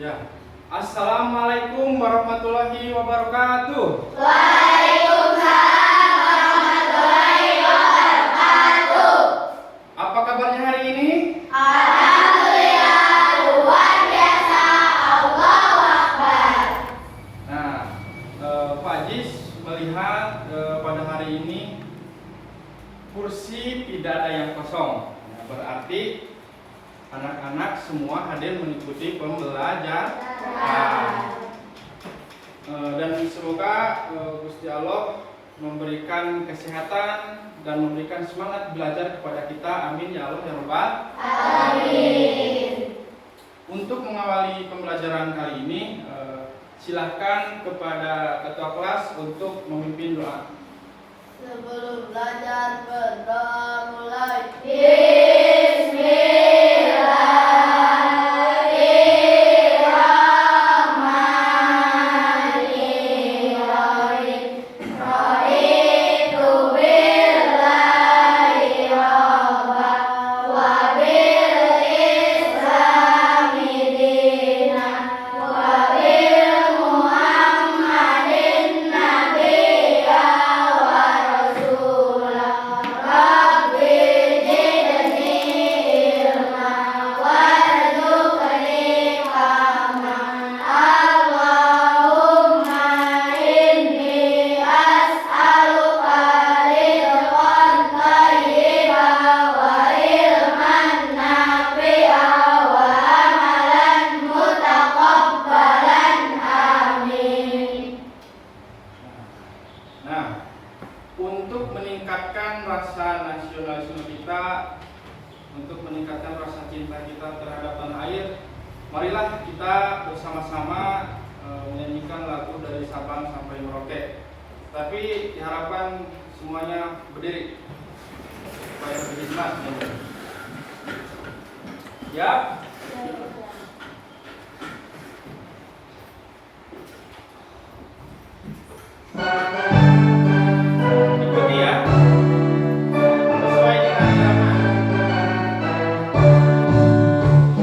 Ya. Assalamualaikum warahmatullahi wabarakatuh. Waalaikumsalam warahmatullahi wabarakatuh. Apa kabarnya hari ini? Alhamdulillah, luar biasa. Allahu Akbar. Nah, Pak Ajis melihat pada hari ini kursi tidak ada yang kosong. Nah, berarti anak-anak semua hadir mengikuti pembelajaran. Dan semoga Gusti Allah memberikan kesehatan dan memberikan semangat belajar kepada kita. Amin ya Allah ya Rabbal. Amin. Untuk mengawali pembelajaran kali ini, silahkan kepada ketua kelas untuk memimpin doa. Sebelum belajar berdoa mulai. Untuk meningkatkan rasa nasionalisme kita, untuk meningkatkan rasa cinta kita terhadap tanah air, marilah kita bersama-sama menyanyikan lagu dari Sabang sampai Merauke. Tapi diharapkan semuanya berdiri supaya lebih jelas. Ya. Ikuti ya. Sesuai dengan irama.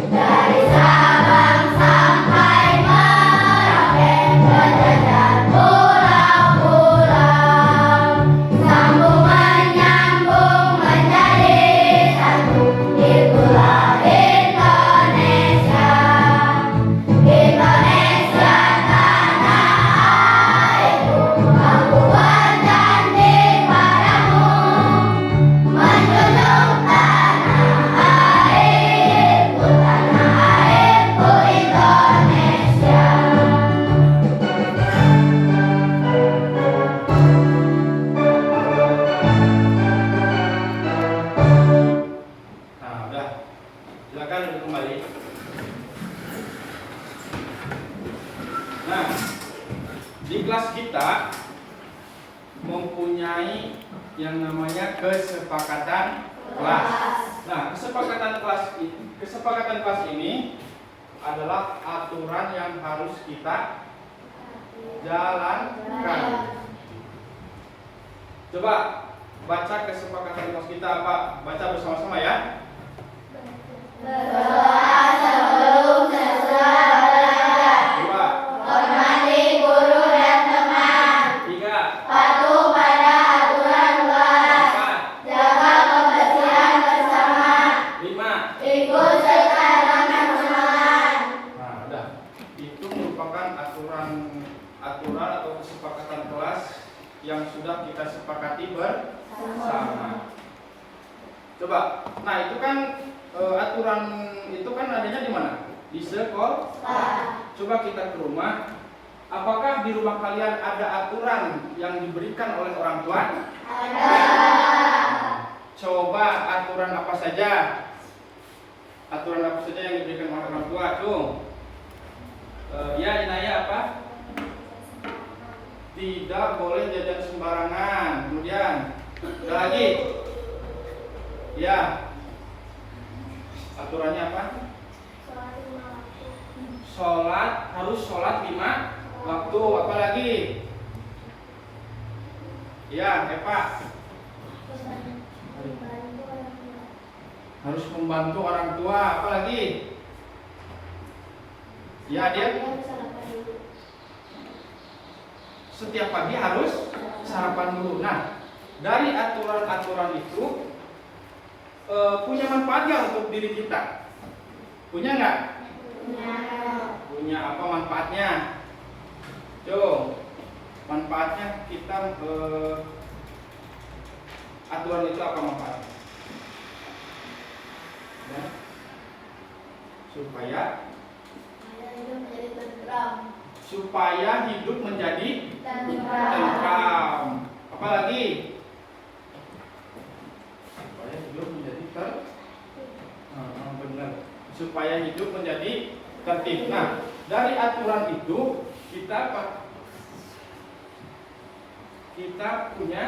Dari Sabang sampai Merauke, berjajar pulau-pulau, sambung menyambung menjadi satu di pulau Indonesia. Indonesia tanah airku, aku berjanji padamu, menjunjung tanah airku Indonesia. Nah, udah. Silakan duduk kembali. Nah, di kelas kita mempunyai yang namanya kesepakatan kelas. Nah, kesepakatan kelas ini adalah aturan yang harus kita jalankan. Coba baca kesepakatan kelas kita apa? Baca bersama-sama ya. Berdoa sebelum selesai belajar, 2, hormati guru dan teman, 3, patuh pada aturan kelas, 4, jaga kebersihan bersama, 5. ikut serta dengan semangat. Nah, udah. Itu merupakan aturan atau kesepakatan kelas yang sudah kita sepakati bersama. Coba. Nah, itu kan aturan itu kan adanya di mana? Di sekolah. Coba kita ke rumah. Apakah di rumah kalian ada aturan yang diberikan oleh orang tua? Ada. Coba aturan apa saja? Aturan apa saja yang diberikan oleh orang tua? Tuh. Ya, Inaya apa? Tidak boleh jajan sembarangan. Kemudian ada lagi. Ya. Aturannya apa? Harus sholat 5 waktu. Apa lagi? Ya, Eva. Harus membantu orang tua. Apa lagi? Ya, dia setiap pagi harus sarapan dulu. Nah, dari aturan-aturan itu punya manfaat nggak untuk diri kita? Punya nggak? Punya apa manfaatnya? Manfaatnya kita aturan itu apa manfaatnya? Ya. Supaya hidup menjadi tentram. Apa lagi? Supaya hidup menjadi benar. Supaya hidup menjadi tertib. Nah, dari aturan itu kita punya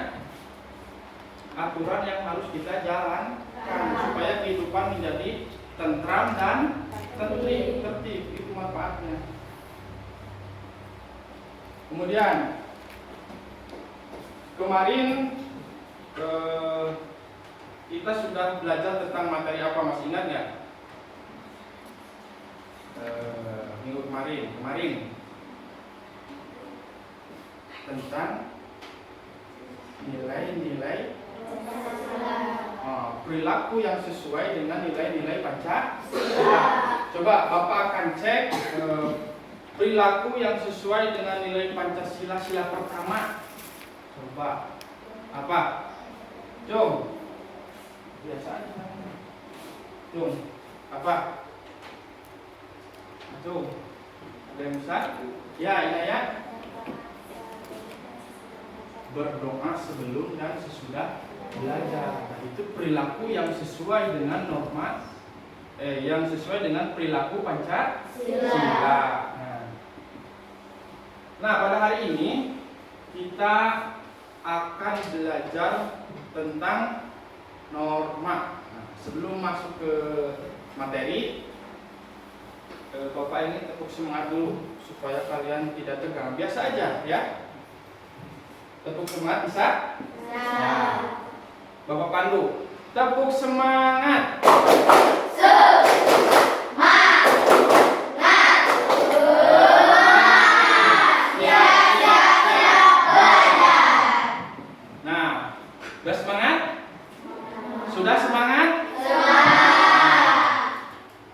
aturan yang harus kita jalankan supaya kehidupan menjadi tentram dan tertib. Itu manfaatnya. Kemudian kemarin kita sudah belajar tentang materi apa, masih ingat nggak? Minggu kemarin tentang nilai-nilai perilaku yang sesuai dengan nilai-nilai Pancasila. Coba Bapak akan cek perilaku yang sesuai dengan nilai Pancasila sila pertama. Coba apa? Jom. Biasa aja. Jom. Apa? Jom. Ada yang bisa? Ya, ini ya. Berdoa sebelum dan sesudah belajar. Nah, itu perilaku yang sesuai dengan norma yang sesuai dengan perilaku Pancasila. Nah, pada hari ini kita akan belajar tentang norma. Nah, sebelum masuk ke materi, Bapak ini tepuk semangat dulu supaya kalian tidak tegang. Biasa aja ya. Tepuk semangat bisa? Nah, Bapak pandu. Tepuk semangat. Sudah semangat? Sudah semangat?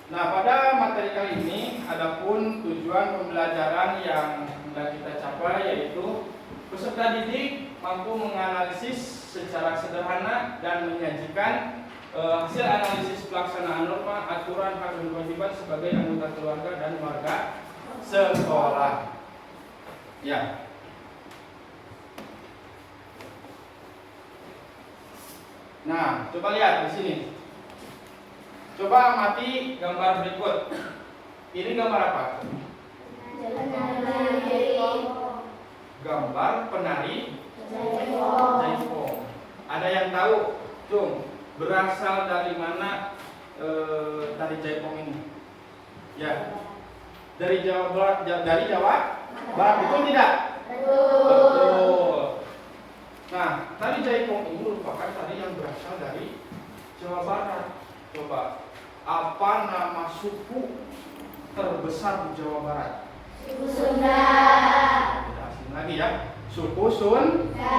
Nah, pada materi kali ini adapun tujuan pembelajaran yang hendak kita capai yaitu peserta didik mampu menganalisis secara sederhana dan menyajikan hasil analisis pelaksanaan norma, aturan, hak dan kewajiban sebagai anggota keluarga dan warga sekolah. Ya. Nah, coba lihat di sini. Coba amati gambar berikut. Ini gambar apa? Gambar penari jaipong. Ada yang tahu? Berasal dari mana tari jaipong ini? Ya. Dari Jawa Barat, betul tidak? Betul. Nah, tari jaipong ini merupakan tari yang berasal dari Jawa Barat. Coba, apa nama suku terbesar di Jawa Barat? Suku Sunda. Kita asing lagi ya, suku Sunda.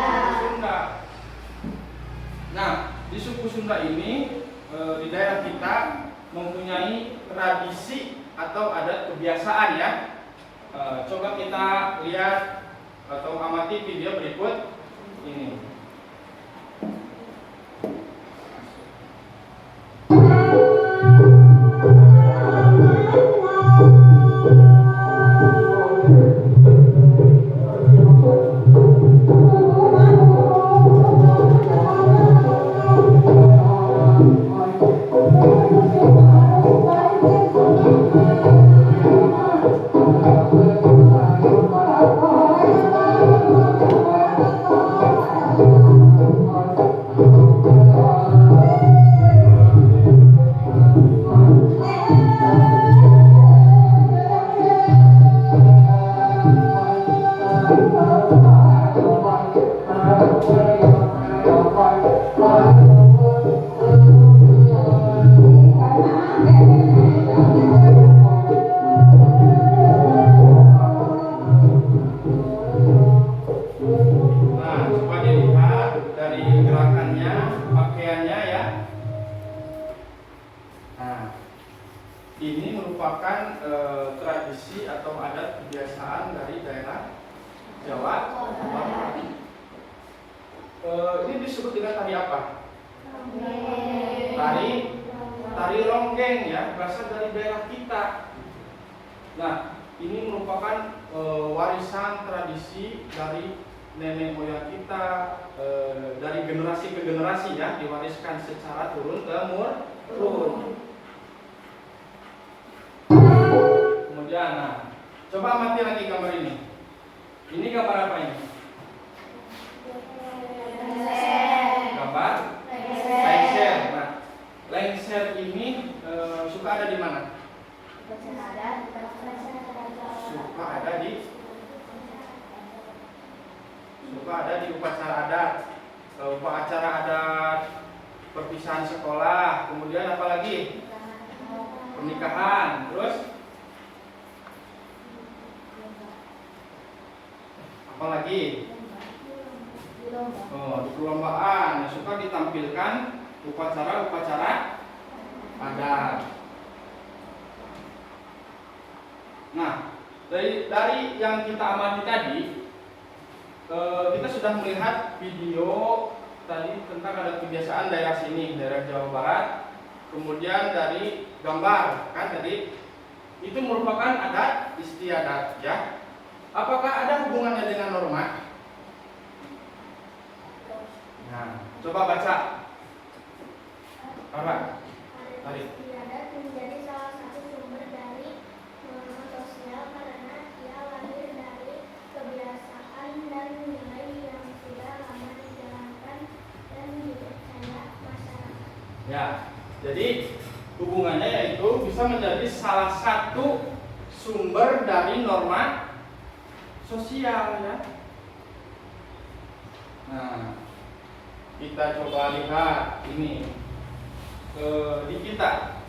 Nah, di suku Sunda ini di daerah kita mempunyai tradisi atau adat kebiasaan ya. Coba kita lihat atau amati video berikut ini. ini merupakan tradisi atau adat kebiasaan dari daerah Jawa Barat. Ini disebut dengan tari apa? Tari ronggeng ya, berasal dari daerah kita. Nah, ini merupakan warisan tradisi dari nenek moyang kita, dari generasi ke generasi ya, diwariskan secara turun temurun. Kemudian, nah, coba amati lagi gambar ini. Ini gambar apa ini? Gambar lengser. Nah, lengser ini suka ada di mana? Suka ada di upacara adat, upacara adat perpisahan sekolah, kemudian apa lagi? Pernikahan, terus apa lagi? Di perlombaan suka ditampilkan upacara-upacara adat. Nah, dari yang kita amati tadi, kita sudah melihat video tadi tentang adat kebiasaan daerah sini, daerah Jawa Barat. Kemudian dari gambar, kan tadi itu merupakan adat istiadat ya. Apakah ada hubungannya dengan norma? Nah, coba baca. Apa? Tarik. Istiadat menjadi salah satu sumber dari norma sosial karena ia lahir dari kebiasaan dan nilai yang sudah lama dijalankan dan dipercaya masyarakat. Ya, jadi hubungannya yaitu bisa menjadi salah satu sumber dari norma sosial ya. Nah, kita coba lihat ini di kita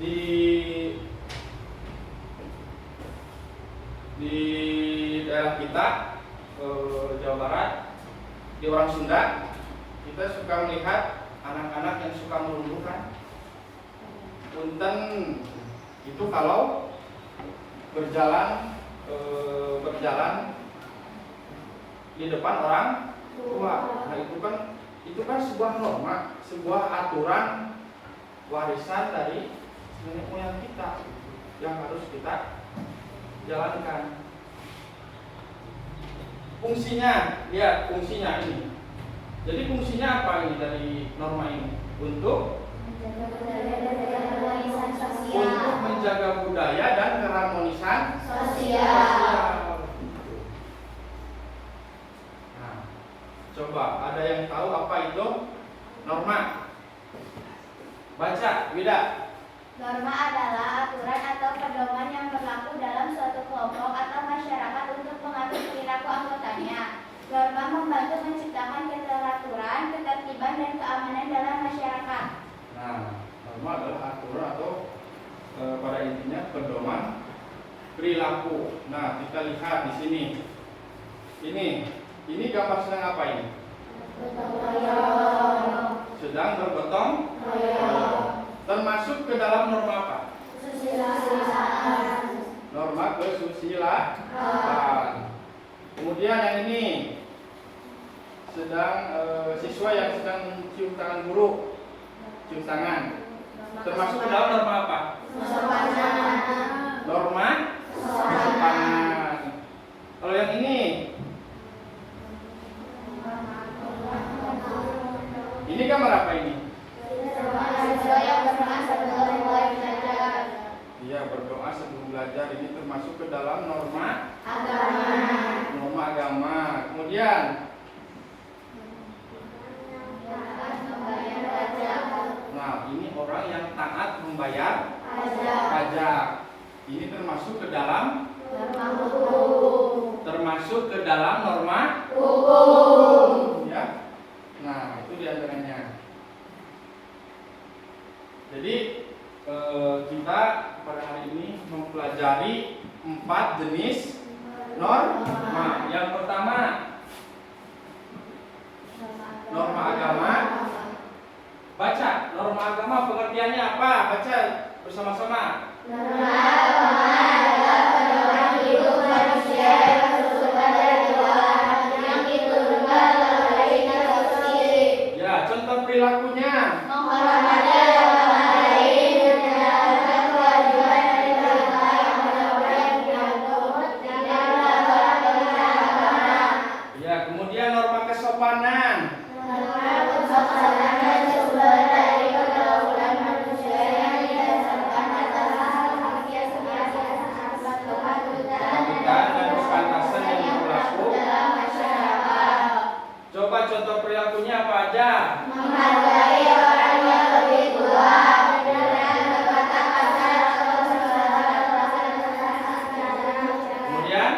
di daerah kita Jawa Barat, di orang Sunda kita suka melihat anak-anak yang suka merundukkan. Punten itu kalau berjalan di depan orang tua. Nah, itu kan sebuah norma, sebuah aturan warisan dari nenek moyang kita yang harus kita jalankan. Fungsinya, lihat fungsinya ini. Jadi fungsinya apa ini dari norma ini? Untuk menjaga budaya dan keharmonisan sosial. Nah, coba ada yang tahu apa itu norma? Baca, Wida. Norma adalah aturan atau pedoman yang berlaku dalam suatu kelompok atau masyarakat untuk mengatur perilaku anggotanya. Norma membantu menciptakan keteraturan, ketertiban, dan keamanan dalam masyarakat. Nah, norma adalah aturan atau pada intinya pedoman perilaku. Nah, kita lihat di sini. Ini gambar sedang apa ini? Sedang bergotong royong. Termasuk ke dalam norma apa? Norma kesusilaan. Kemudian yang ini sedang siswa yang sedang cium tangan guru, cium tangan. Termasuk ke dalam norma apa? Norma kesopanan. Kalau yang ini gambar apa ini? Iya, berdoa sebelum belajar. Ini termasuk ke dalam norma agama. Kemudian, nah ini orang yang taat membayar pajak. Ini termasuk ke dalam norma hukum. Ya. Nah, itu diantaranya. Jadi kita pada hari ini mempelajari 4 jenis norma. Yang pertama, norma agama. Baca, norma agama pengertiannya apa? Baca bersama-sama. Norma adalah pedoman hidup manusia yang bersumber dari Allah yang diturunkan melalui instruksi. Ya, contoh perilakunya. Menghormati agama lain, menjalankan kewajiban dari perintah yang benar-benar diatur, tidak melanggar perintah agama. Ya, kemudian norma kesopanan. Norma kesopanan bersumber dari pergaulan manusia yang didasarkan atas hak kepatutan Dan kepantasan yang berlaku dalam masyarakat. Coba contoh perilakunya apa aja? Menghargai orang yang lebih tua dengan berkata kasar atau Kemudian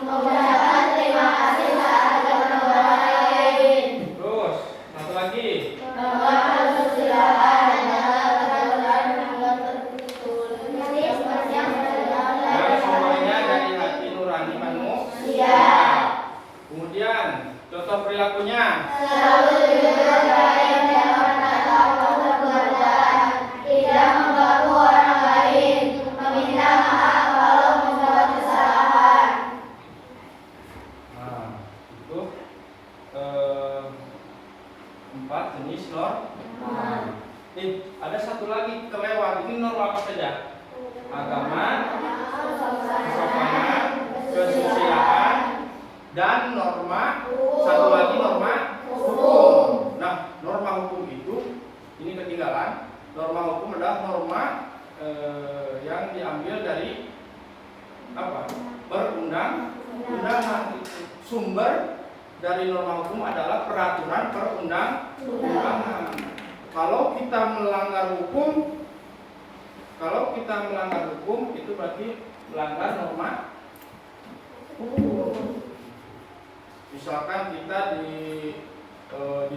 mengucapkan terima kasih saat bertemu orang lain. terus satu lagi. Norma kesusilaan adalah peraturan yang tertulis yang berasal Dan dari semuanya dari hati nurani manusia. Kemudian contoh perilakunya. selalu jujur, baik dalam kata atau perbuatan, tidak mengganggu orang lain, meminta maaf kalau membuat kesalahan. Nah, itu 4 jenis norma. Nih, ada satu lagi kelewat. Ini norma apa saja? Agama, kesopanan, kesusilaan, dan norma satu lagi norma hukum. Nah, norma hukum itu ini ketinggalan. Norma hukum adalah norma yang diambil dari apa? Perundang-undangan. Sumber dari norma hukum adalah peraturan perundang-undangan. Kalau kita melanggar hukum itu berarti melanggar norma hukum. Misalkan kita di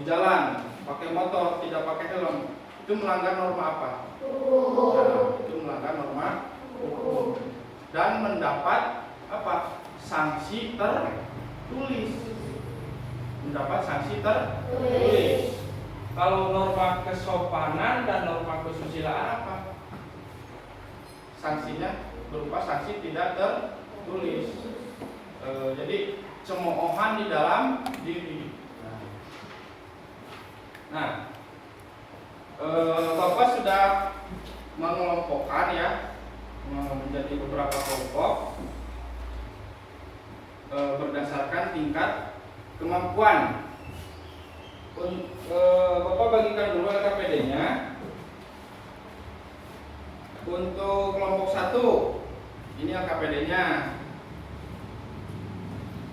jalan pakai motor tidak pakai helm, itu melanggar norma apa? Nah, itu melanggar norma hukum dan mendapat apa? Sanksi tertulis. Mendapat sanksi tertulis. Kalau norma kesopanan dan norma kesusilaan apa? Sanksinya berupa sanksi tidak tertulis. Jadi cemoohan di dalam diri. Nah, Bapak sudah mengelompokkan ya menjadi beberapa kelompok berdasarkan tingkat kemampuan. Bapak bagikan dulu LKPD-nya. Untuk kelompok 1 ini LKPD-nya.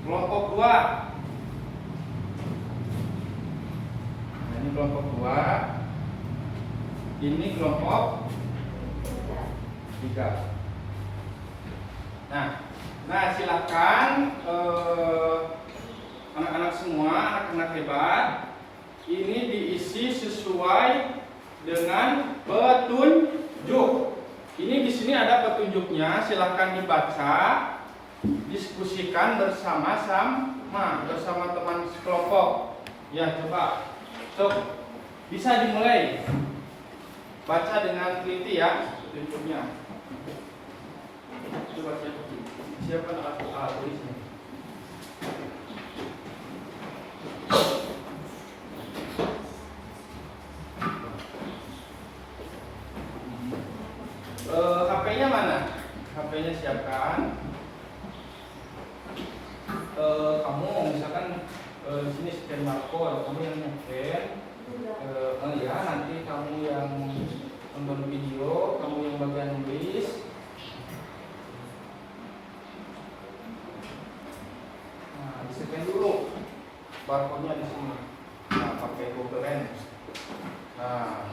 Kelompok 2. Nah, ini kelompok 2. Ini kelompok 3. Nah silakan anak-anak semua, anak-anak hebat, ini diisi sesuai dengan petunjuk. Ini di sini ada petunjuknya, silakan dibaca, diskusikan bersama-sama bersama teman sekelompok. Ya, coba. Bisa dimulai. Baca dengan teliti ya petunjuknya. Coba siapa alat tulisnya. HP-nya mana? HP-nya siapkan. Kamu misalkan di sini scan barcode, kamu yang nge-scan. Ya nanti kamu yang nonton video, kamu yang bagian nulis. Nah, di-scan dulu barcode-nya di sini. Nah, pakai Google Lens. Nah,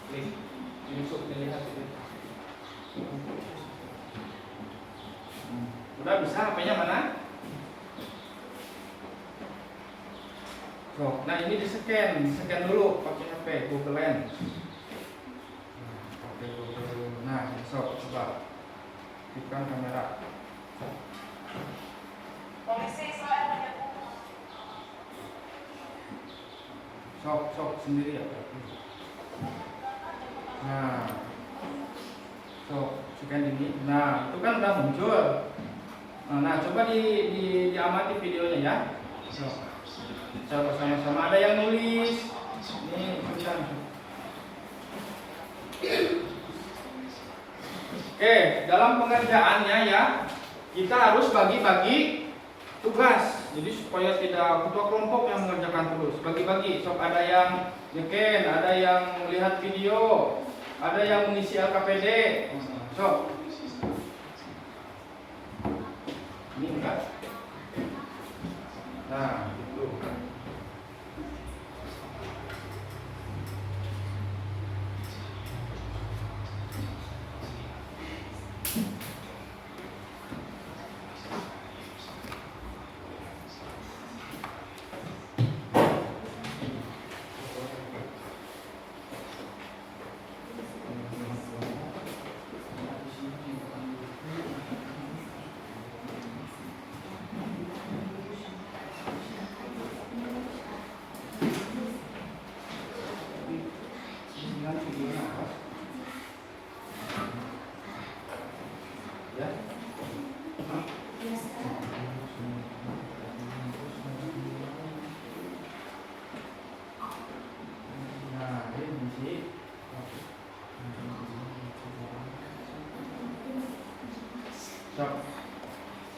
klik Yusuf dilihat itu. Udah bisa HP-nya mana? Nah ini di-scan dulu pakai HP Google Lens. Pakai Google. Nah, coba aktifkan kamera. Sok sendiri ya. Nah, so scan ini. Nah, itu kan udah muncul. Nah, coba diamati videonya ya. So, coba sama-sama, ada yang nulis. Ini tulisan. Oke, dalam pengerjaannya ya, kita harus bagi-bagi tugas. Jadi supaya tidak ketua kelompok yang mengerjakan terus. Bagi-bagi. Sok ada yang ngeken, ada yang melihat video, ada yang mengisi LKPD. Sok. Ini enggak. Nah, itu.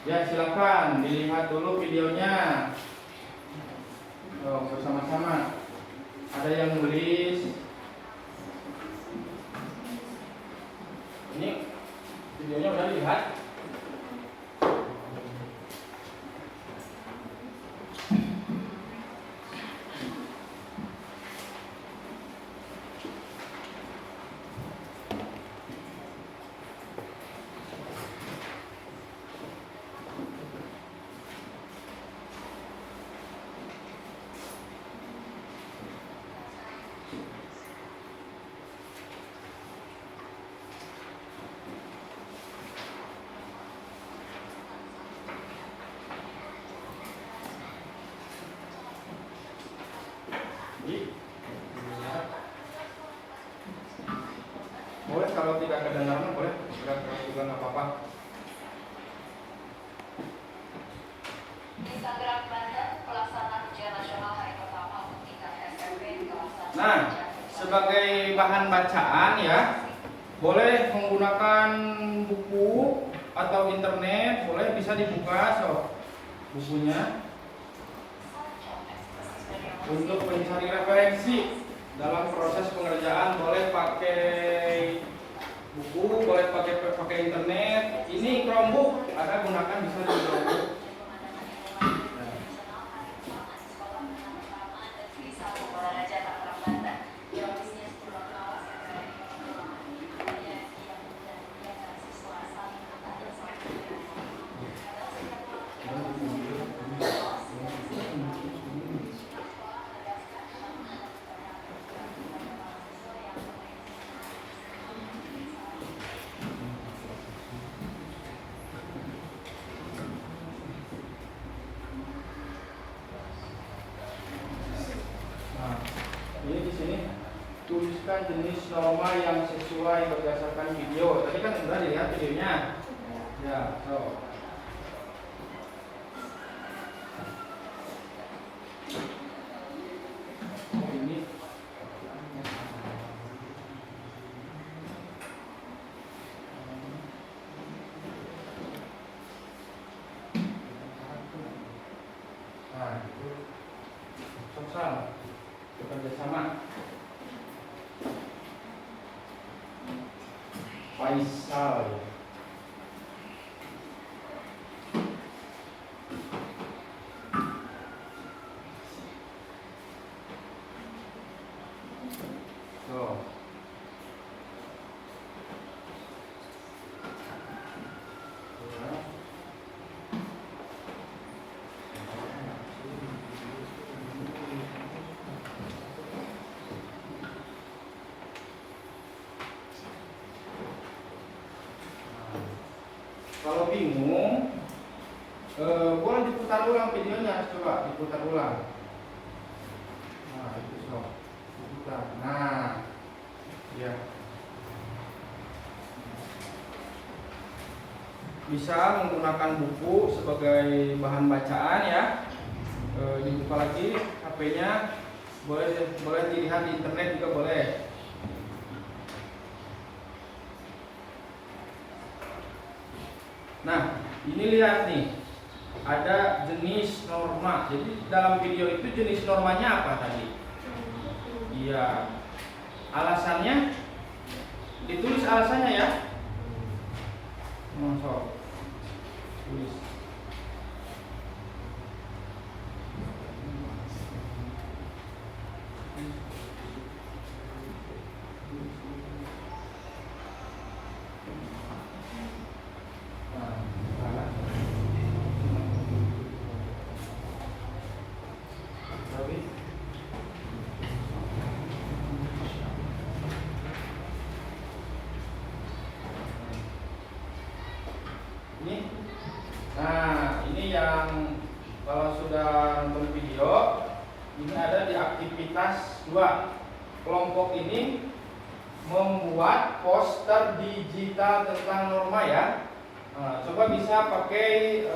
Ya, silakan dilihat dulu videonya. Bersama-sama. Ada yang nulis. Ini videonya udah dilihat. Boleh kalau tidak kedengaran boleh gerak-gerak juga nggak apa-apa. Instagram Banten pelaksanaan ujian nasional hari pertama untuk tingkat SMP di kawasan. Nah, sebagai bahan bacaan ya, boleh menggunakan buku atau internet, boleh bisa dibuka bukunya untuk mencari referensi. Dalam proses pengerjaan boleh pakai buku, boleh pakai internet. Ini Chromebook, ada gunakan bisa di Chromebook. Ini di sini tuliskan jenis norma yang sesuai berdasarkan video. Tadi kan sudah dilihat videonya. Ya, ini itu sosial bekerjasama. Faisal. Kalau bingung, boleh diputar ulang videonya, coba diputar ulang. Nah, itu diputar. Nah, ya. bisa menggunakan buku sebagai bahan bacaan ya. Dibuka lagi HP-nya, boleh dilihat di internet juga boleh. Nah, ini lihat nih, ada jenis norma. Jadi dalam video itu jenis normanya apa tadi? Iya. Alasannya ditulis alasannya ya. Masuk. Tulis. Nah, ini yang kalau sudah nonton video, ini ada di aktivitas 2. Kelompok ini membuat poster digital tentang norma ya. Nah, coba bisa pakai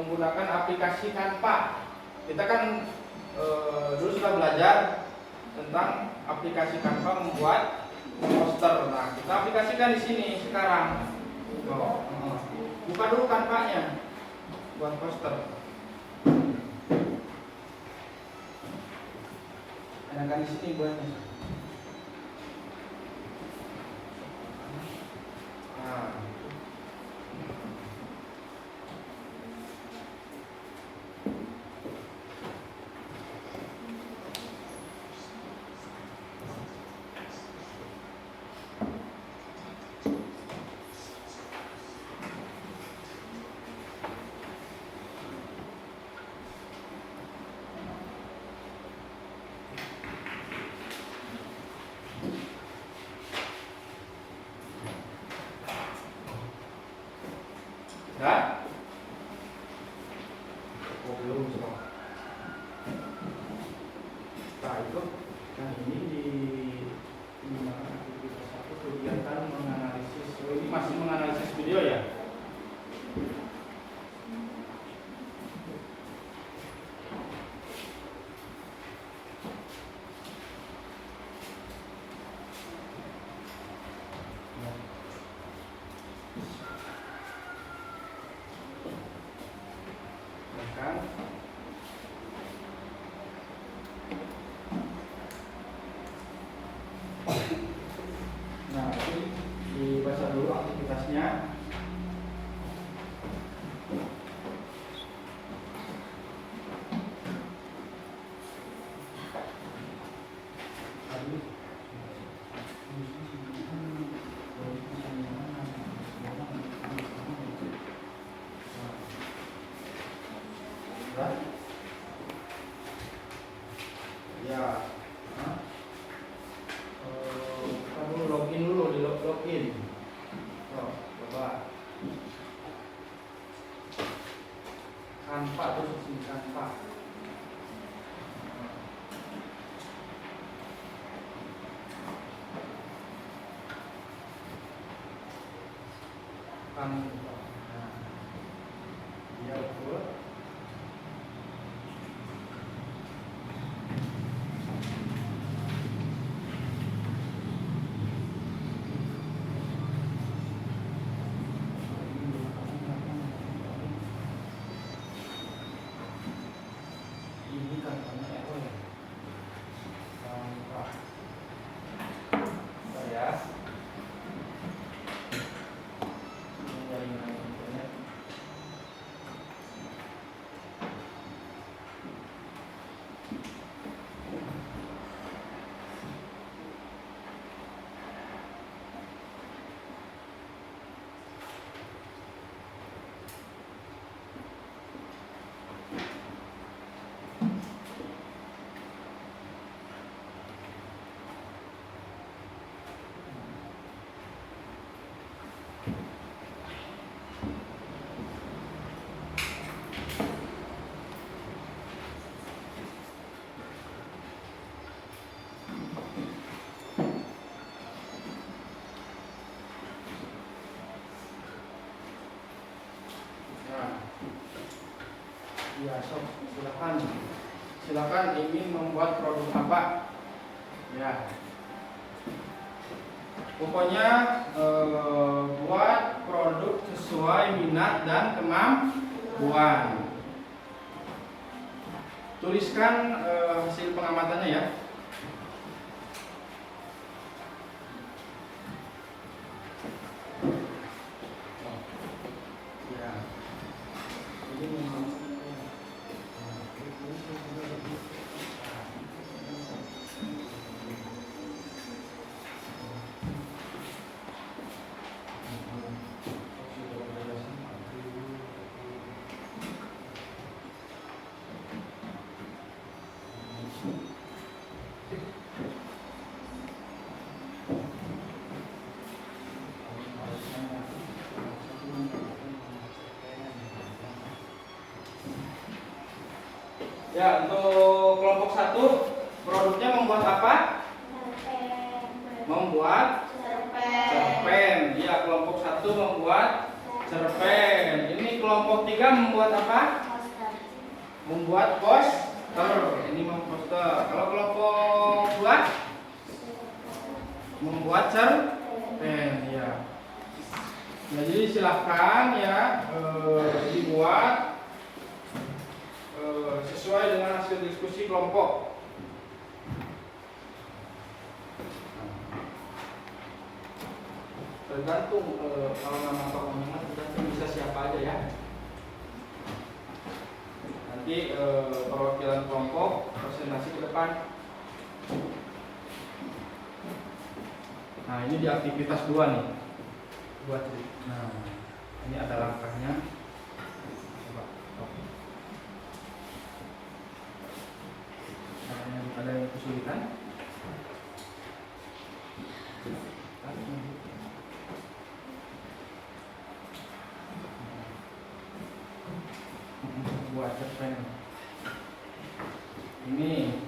menggunakan aplikasi Canva. Kita kan dulu sudah belajar tentang aplikasi Canva membuat poster. Nah, kita aplikasikan di sini sekarang. Buka dulu Canva-nya buat poster. Enakan di sini buatnya. Nah. Dah? Oh, belum semua. Nah, itu kan ini di aktivitas satu kegiatan menganalisis. Ini masih menganalisis video ya? Kan? Nah, ini dibaca dulu aktivitasnya. Ya, kamu login dulu, di login. Oh, coba. Canva terus di Canva. Canva. Nah, dia buat. Ini Canva-nya error ya. Canva. Bentar ya. Ini jaringan. bahan. Silakan ingin membuat produk apa? Ya. Pokoknya buat produk sesuai minat dan kemampuan. Tuliskan hasil pengamatannya ya. Ya, untuk kelompok 1 produknya membuat apa? Membuat cerpen. Ya, kelompok 1 membuat cerpen. Ini kelompok 3 membuat apa? Membuat poster. Ini membuat poster. Kalau kelompok 2 membuat cerpen. Ya. Jadi silahkan ya dibuat sesuai dengan hasil diskusi kelompok. Tergantung kalau nama tokohnya tergantung bisa siapa aja ya. Nanti perwakilan kelompok presentasi ke depan. Nah, ini di aktivitas 2 nih. Buat nah, ini ada langkahnya. Coba. Ada yang kesulitan? Buat cerpen. Ini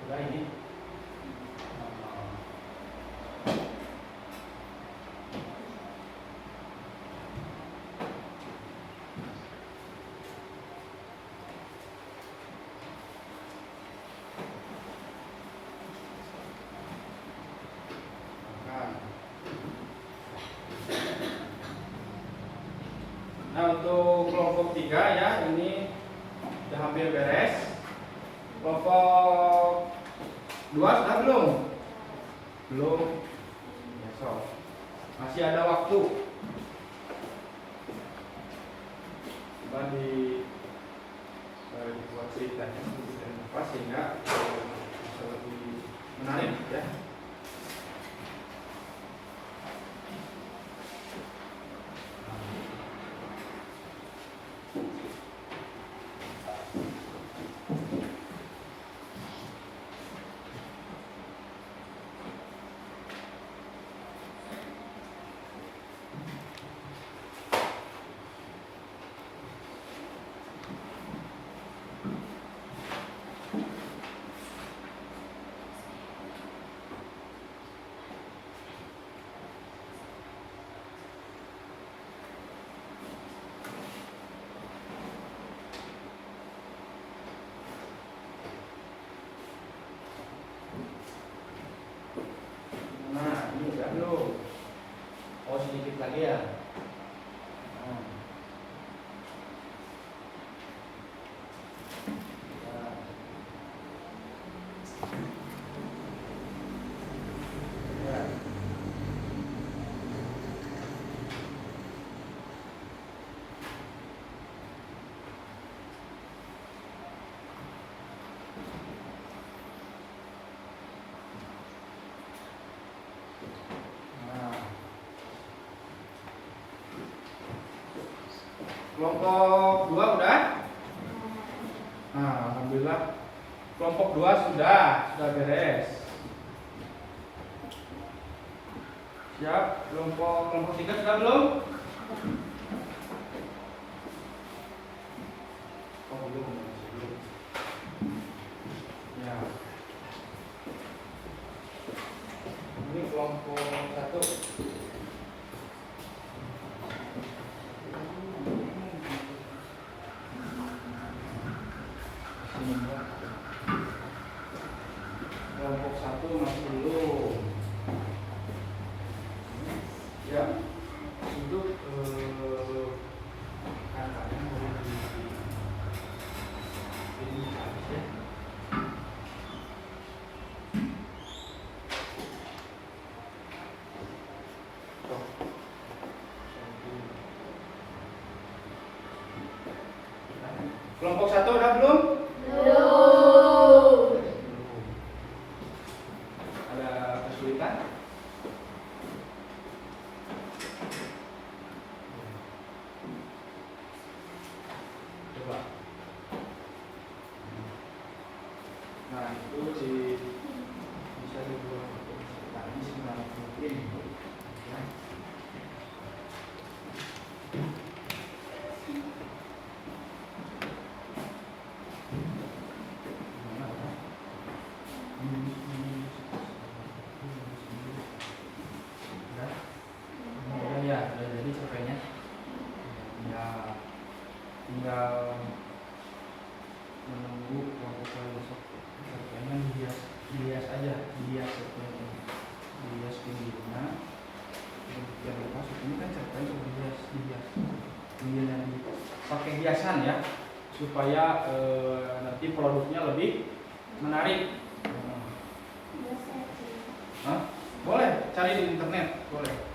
udah ini. Nah, untuk kelompok 3 ya, ini sudah hampir beres. Kelompok 2 sudah belum? Belum. Besok. Masih ada waktu. Coba dibuat ceritanya sedemikian rupa sehingga bisa lebih menarik ya. Nah, ini udah belum? Oh, sedikit lagi ya. Nah. Ya. Kelompok 2 udah? Nah, alhamdulillah kelompok 2 sudah beres. Siap. Kelompok 3 sudah belum? Oh belum, masih belum. Ya. Ini kelompok 1. Kelompok 1 masih belum. Ya, untuk katanya boleh ini habis ya. Kelompok 1 udah belum? Belum. Ada kesulitan? Coba. Nah, itu bisa dibuat. Nah, ini sebenarnya mungkin. Ya. Ya, udah jadi surveinya. Ya, tinggal menunggu kelompok besok. Surveinya dihias aja, dihias surveinya, dihias pinggirnya. Yang masuk ini kan survei sudah dihias, pinggirnya pakai hiasan ya, supaya nanti produknya lebih menarik. Hah? Boleh cari di internet, boleh.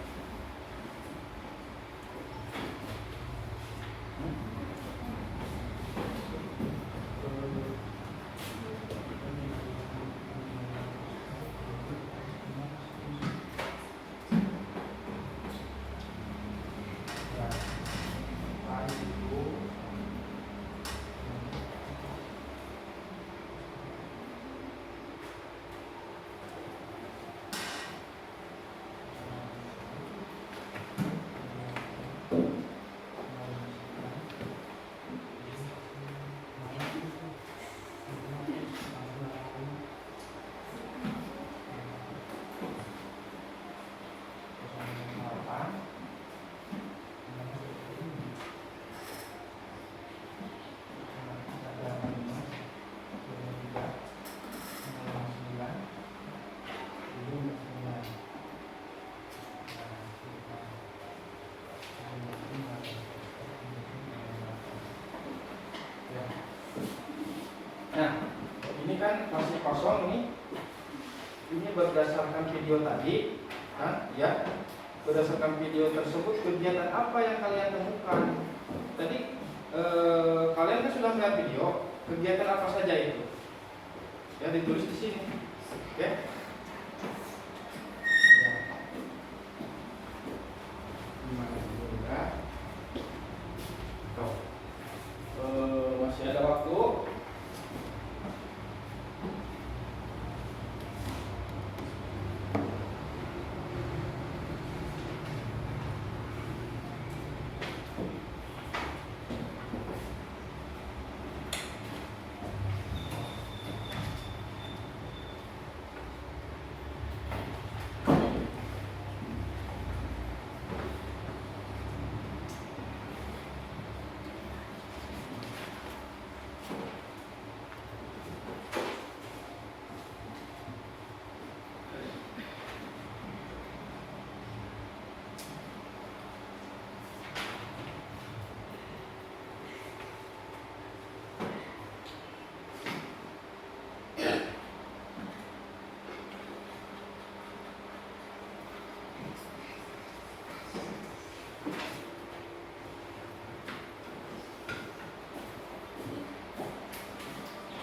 Nah, ini kan masih kosong ini. Ini berdasarkan video tadi, kan? Ya, berdasarkan video tersebut kegiatan apa yang kalian temukan? Tadi kalian kan sudah melihat video, kegiatan apa saja itu? Ya, ditulis di sini. Oke? Ya. Gimana dulu ya? Tuh. Masih ada waktu.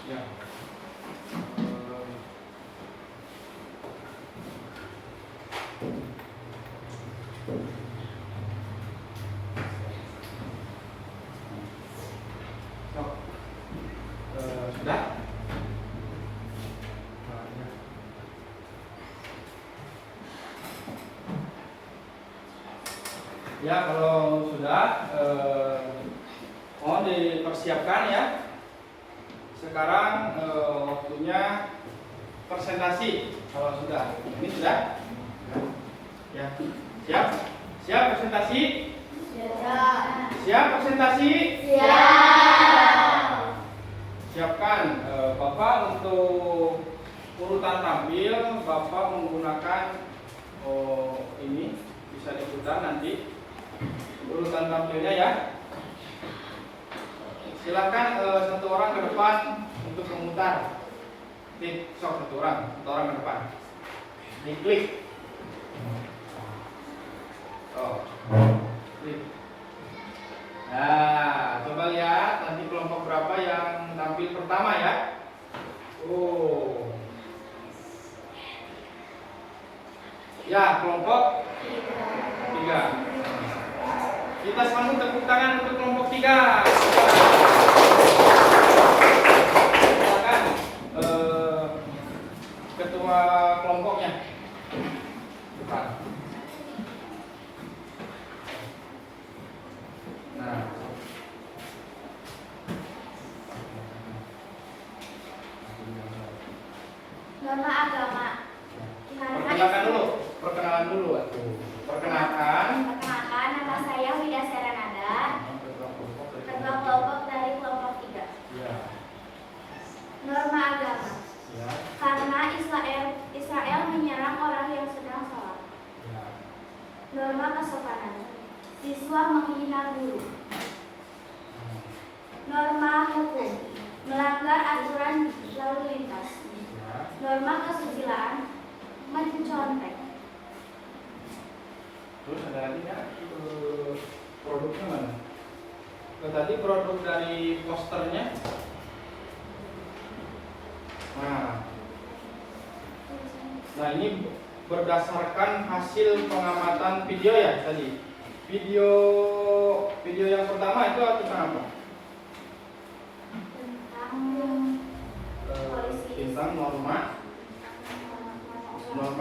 Ya. Sudah? Ya. Ya, kalau sudah mohon dipersiapkan ya. Sekarang waktunya presentasi. Kalau sudah, ini sudah. Ya, siap? Siap presentasi? Siap presentasi? Siapkan Bapak untuk urutan tampil. Bapak menggunakan ini bisa diputar nanti urutan tampilnya ya. Silakan satu orang ke depan untuk memutar. Satu orang ke depan. Diklik. Klik. Nah, coba lihat nanti kelompok berapa yang tampil pertama ya. Ya, kelompok 3. Kita sambut tepuk tangan untuk kelompok 3. Silakan ketua kelompoknya. Depan. Nah. Norma agama. Perkenalan dulu. Perkenalkan. Perkenalkan, nama saya Wida Serenada, ketua kelompok dari kelompok 3. Ya. Norma agama. Ya. Karena Israel menyerang orang yang sedang sholat. Ya. Norma kesopanan. Siswa menghina guru. Norma hukum. Melanggar aturan lalu lintas. Ya. Norma kesusilaan. Mencontek. Terus ada lagi ya, produknya mana? Tadi produk dari posternya. Nah ini berdasarkan hasil pengamatan video ya tadi. Video yang pertama itu tentang apa? Tentang norma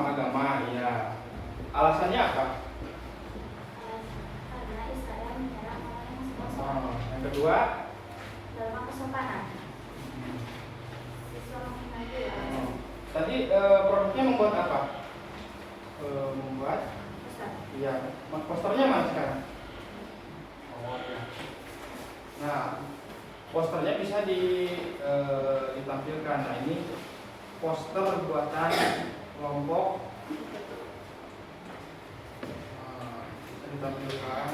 agama ya. Alasannya apa? Karena Israel menyerang orang yang sedang sholat. Yang kedua, Norma kesopanan. Siswa menghina guru. tadi produknya membuat apa? Membuat iya, posternya mana sekarang? Ya. Nah, posternya bisa ditampilkan. Nah, ini poster buatan kelompok. Bisa ditampilkan.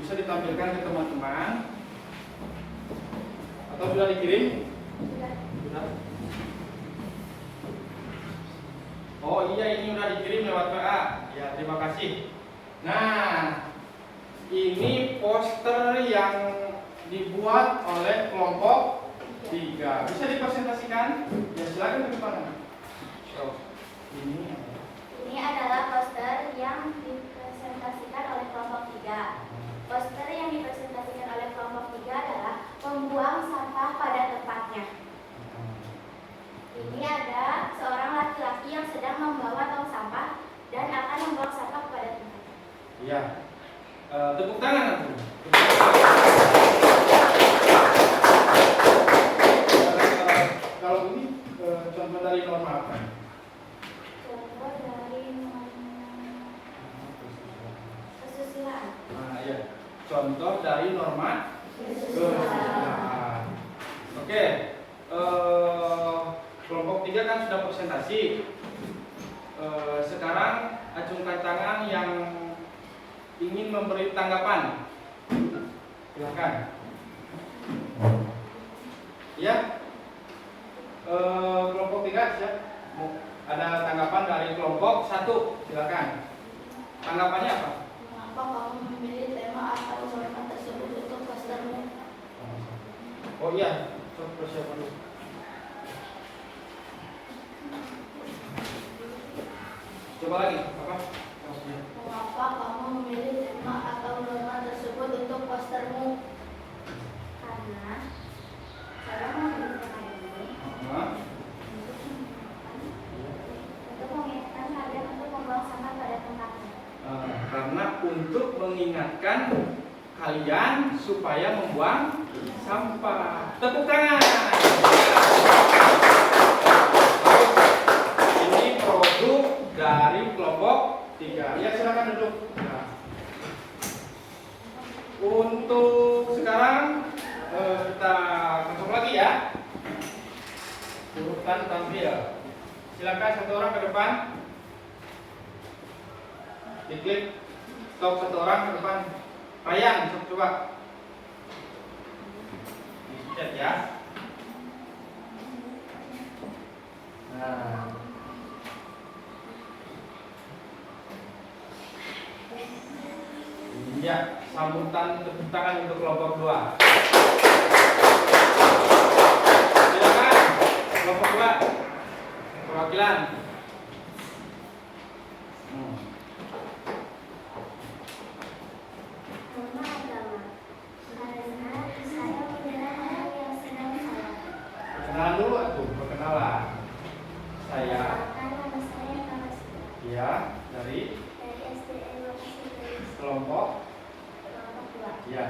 Bisa ditampilkan ke teman-teman. Atau sudah dikirim? Sudah. Oh iya, ini sudah dikirim lewat WA. Ya, terima kasih. Nah, ini poster yang dibuat oleh kelompok 3. Bisa dipresentasikan? Ya, silakan ke depan. Ini adalah poster yang dipresentasikan oleh kelompok 3. Poster yang dipresentasikan oleh kelompok 3 adalah membuang sampah pada tempatnya. Ini ada seorang laki-laki yang sedang membawa tong sampah dan akan membuang sampah pada tempatnya. Iya. Tepuk tangan aku. Kalau ini contoh dari norma apa? Contoh dari kesusilaan. Nah, ya. Contoh dari norma kesusilaan. Oke. Kelompok 3 kan sudah presentasi. Sekarang acungkan tangan yang ingin memberi tanggapan. Silakan. Ya. Kelompok 3 siap. Ada tanggapan dari kelompok 1. Silakan. Tanggapannya apa? Mengapa kamu memilih tema atau norma tersebut untuk postermu? Oh iya, persiapan dulu. Coba lagi, apa? Mengapa kamu memilih tema atau norma tersebut untuk postermu? Karena saya memilih tema ini untuk mengingatkan kalian untuk membuang sampah kalian supaya membuang sampah. Tepuk tangan. Ini produk dari kelompok 3. Ya, silakan duduk. Nah. Untuk sekarang kita masuk lagi ya. Urutan tampil. Silakan satu orang ke depan. Diklik. Stop satu orang ke depan. Ryan, coba. Dicat ya. Nah. Ya, sambutan tepuk tangan untuk kelompok 2. Silakan, kelompok 2. Perwakilan. Nama agama. Karena saya mengenal orang yang sedang salah. Perkenalan dulu atuh, perkenalan. Saya Nama saya Kamas. ya dari SDN Lokasi Garis kelompok kelompok 2. ya.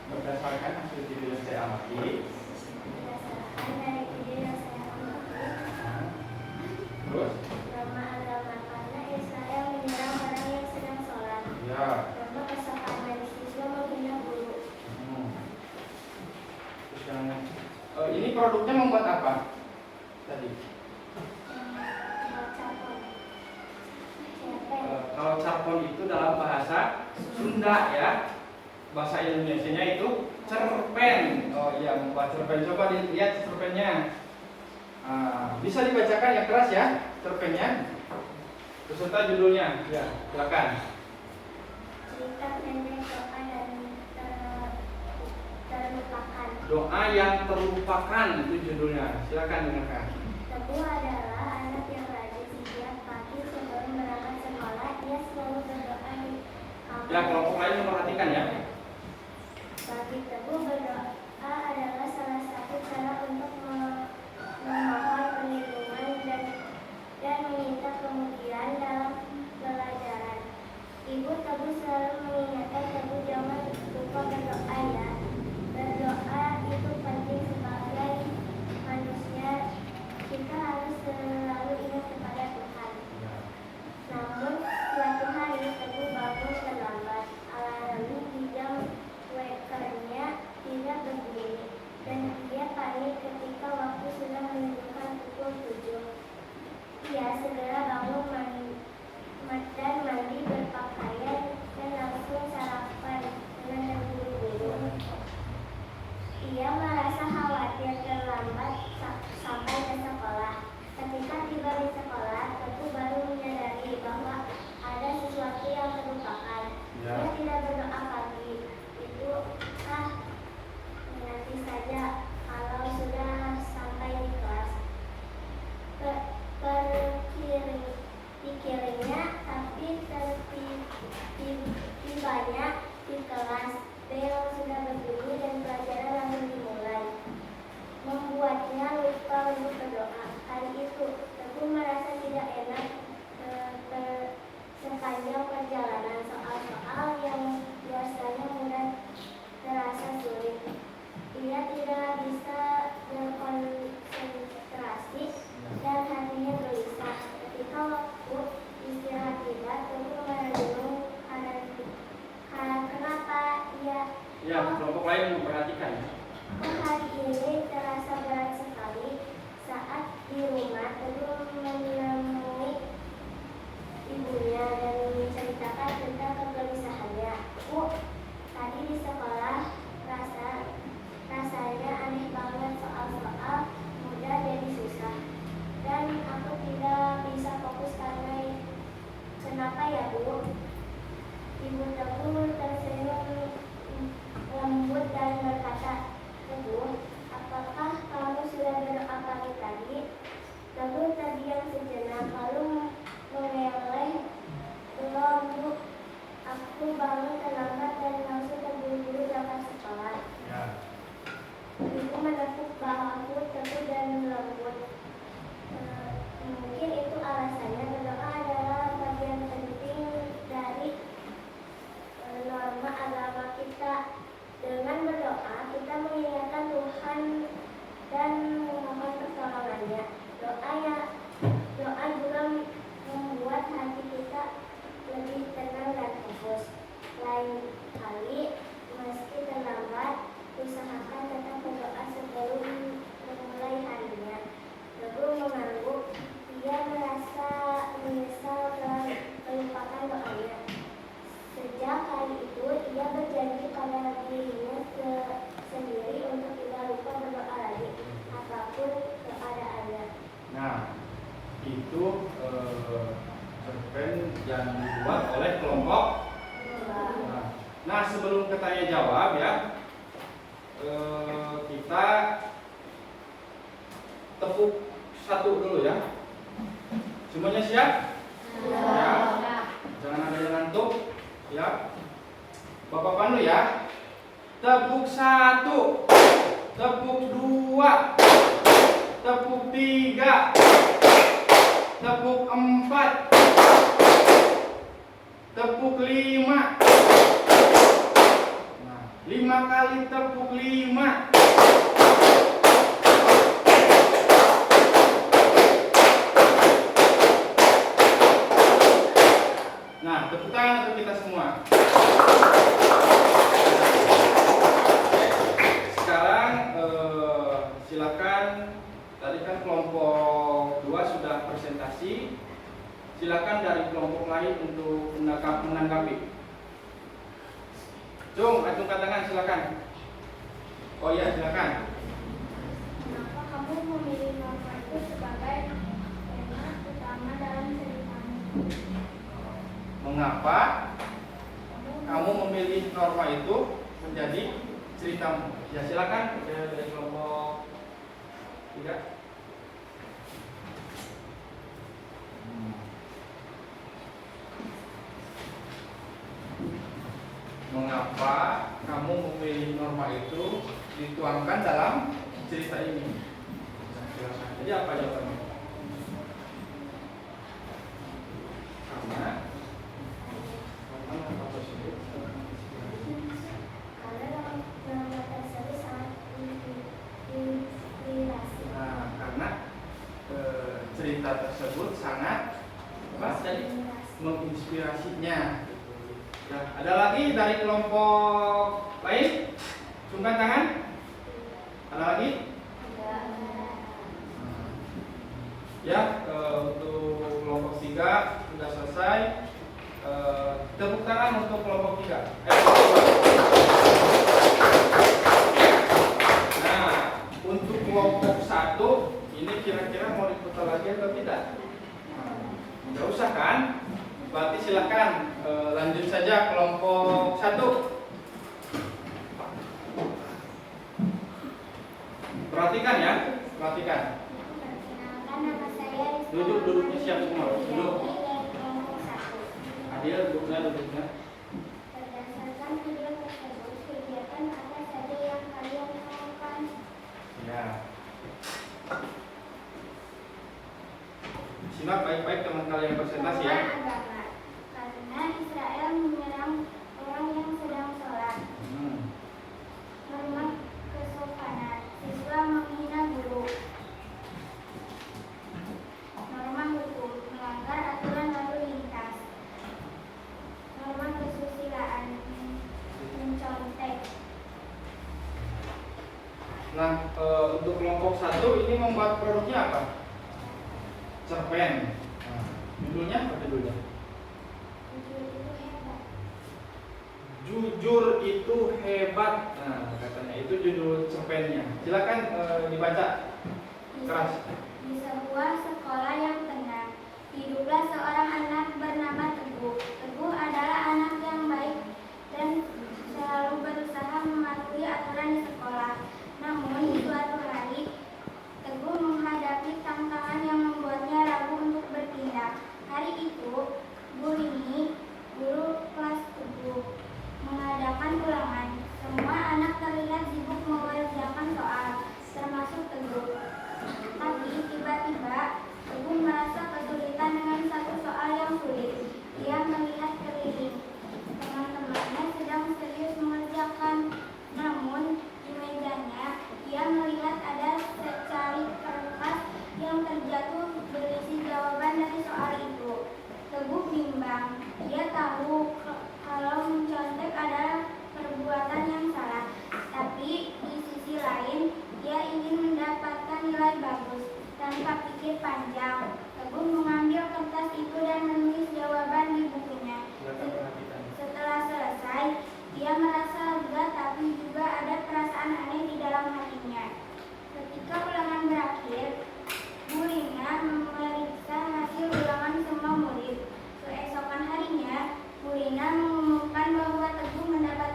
Berdasarkan hasil video yang saya amati. Berdasarkan dari video yang saya amati, Terus nama agama karena saya menyerang orang yang sedang sholat. ya. Nama kesopanan dari siswa menghina guru. Terus yang ini produknya membuat apa tadi? Capon. Siapa? Kalau carpon itu dalam bahasa Sunda ya. Bahasa Indonesianya itu cerpen. Oh iya, membuat cerpen. Coba dilihat cerpennya. Bisa dibacakan yang keras ya cerpennya. Beserta judulnya. Ya, silakan. Cerita pendek doa dan terlupakan. Doa yang terlupakan itu judulnya. Silakan dengarkan. Teguh adalah anak yang rajin. Setiap pagi sebelum berangkat sekolah, ia selalu berdoa di kamar. Ya, kelompok lain memperhatikan ya. Bagi Teguh, berdoa adalah salah satu cara untuk memohon perlindungan dan meminta kemudian dalam pelajaran. Ibu Teguh selalu mengingatkan Teguh jangan lupa berdoa ya. Berdoa itu penting sebagai manusia. Kita harus selalu ingat kepada Tuhan. Namun suatu hari Teguh bangun terlambat. Alarm di jam wekernya tidak berbunyi dan dia panik ketika waktu sudah menunjukkan pukul 7. Ia segera bangun dan mandi berpakaian dan langsung sarapan dengan terburu-buru. Ia merasa khawatir terlambat sampai ke sekolah. Ketika tiba di sekolah, Teguh baru menyadari bahwa ada sesuatu yang terlupakan. Ya. Dia tidak berdoa pagi. Itu nanti saja kalau sudah sampai di kelas. Pikirnya, tapi tibanya di kelas. Bel sudah berbunyi dan pelajaran langsung dimulai. Membuatnya lupa untuk berdoa. Hari itu, Teguh merasa tidak enak sepanjang perjalanan. Soal-soal yang biasanya mudah terasa sulit. Ia tidak bisa berkonsentrasi dan hatinya gelisah. Ketika waktu istirahat tiba, Teguh merenung kenapa ia Ya, kelompok lain memperhatikan. hari ini terasa berat sekali. Saat di rumah, Teguh menemui ibunya dan menceritakan tentang kegelisahannya. Tadi di sekolah rasanya aneh banget, soal-soal mudah jadi susah. Dan aku tidak bisa fokus karena kenapa ya Bu? Ibu Teguh tersenyum lembut dan berkata, Teguh, apakah kamu sudah berdoa pagi tadi? Teguh terdiam sejenak lalu mengeleng, belum Bu, aku bangun terlambat dan Nah, sebelum ke tanya jawab ya, kita tepuk satu dulu ya. Semuanya siap? Ya. Jangan ada yang ngantuk ya. Bapak pandu ya. Tepuk 1, tepuk 2, tepuk 3, tepuk 4, tepuk 5. Nah, 5 kali tepuk 5. Nah, tepuk tangan untuk kita semua. Sekarang silakan, tadi kan kelompok 2 sudah presentasi. Silakan dari kelompok lain untuk menanggapi. Cung, acungkan tangan silakan. Oh iya, silakan. Kenapa kamu memilih norma itu sebagai tema utama dalam ceritamu? Mengapa kamu memilih norma itu menjadi ceritamu? Ya silakan dari kelompok 3. Mengapa kamu memilih norma itu dituangkan dalam cerita ini? Silakan. Jadi apa jawabannya? Karena norma tersebut sangat inspirasi. Nah, karena cerita tersebut sangat menginspirasinya. Ya, ada lagi dari kelompok lain? Sungkan tangan. Ada lagi? Ya, untuk kelompok 3 sudah selesai. Tepuk tangan untuk kelompok 3. Nah, untuk kelompok 1 ini kira-kira mau diputar lagi atau tidak? Nggak usah kan? Berarti silakan lanjut saja kelompok 1. Perhatikan ya, perhatikan. Perkenalkan, nama saya Rizka. Duduknya siap semua. Duduk. Dari kelompok 1. Adil, duduknya. Berdasarkan video tersebut, kegiatan apa saja yang kalian lakukan? Ya. Simak baik-baik teman kalian presentasi ya. Agama. Karena Israel menyerang orang yang sedang sholat. Norma kesopanan. Siswa menghina guru. Norma hukum. Melanggar aturan lalu lintas. Norma kesusilaan. Mencontek. Nah, untuk kelompok 1 ini membuat produknya apa? Cerpen. Nah, judulnya apa judulnya? Jujur itu hebat. Nah, katanya itu judul cerpennya. Silakan dibaca keras. Di sebuah sekolah yang tenang, hiduplah seorang anak bernama Teguh. Teguh adalah anak yang baik dan selalu berusaha mematuhi aturan di sekolah. Namun, di suatu hari, Teguh menghadapi tantangan yang membuatnya ragu untuk bertindak. Hari itu, Bu Rini, guru kelas Teguh, mengadakan ulangan. Semua anak terlihat sibuk mengerjakan soal, termasuk Teguh. Tapi tiba-tiba Teguh merasa kesulitan dengan satu soal yang sulit. Dia melihat keliling. Teman-temannya sedang serius mengerjakan. Namun di mejanya dia melihat ada secari kertas yang terjatuh berisi jawaban dari soal itu. Teguh bimbang. Dia tahu kalau mencontek adalah perbuatan yang salah. Tapi di sisi lain dia ingin mendapatkan nilai bagus. Tanpa pikir panjang, Teguh mengambil kertas itu dan menulis jawaban di bukunya. Setelah selesai, dia merasa lega tapi juga ada perasaan aneh di dalam hatinya. Ketika ulangan berakhir, Bu Rina memeriksa hasil ulangan semua murid. Keesokan harinya, Bu Rina mengumumkan bahwa Teguh mendapat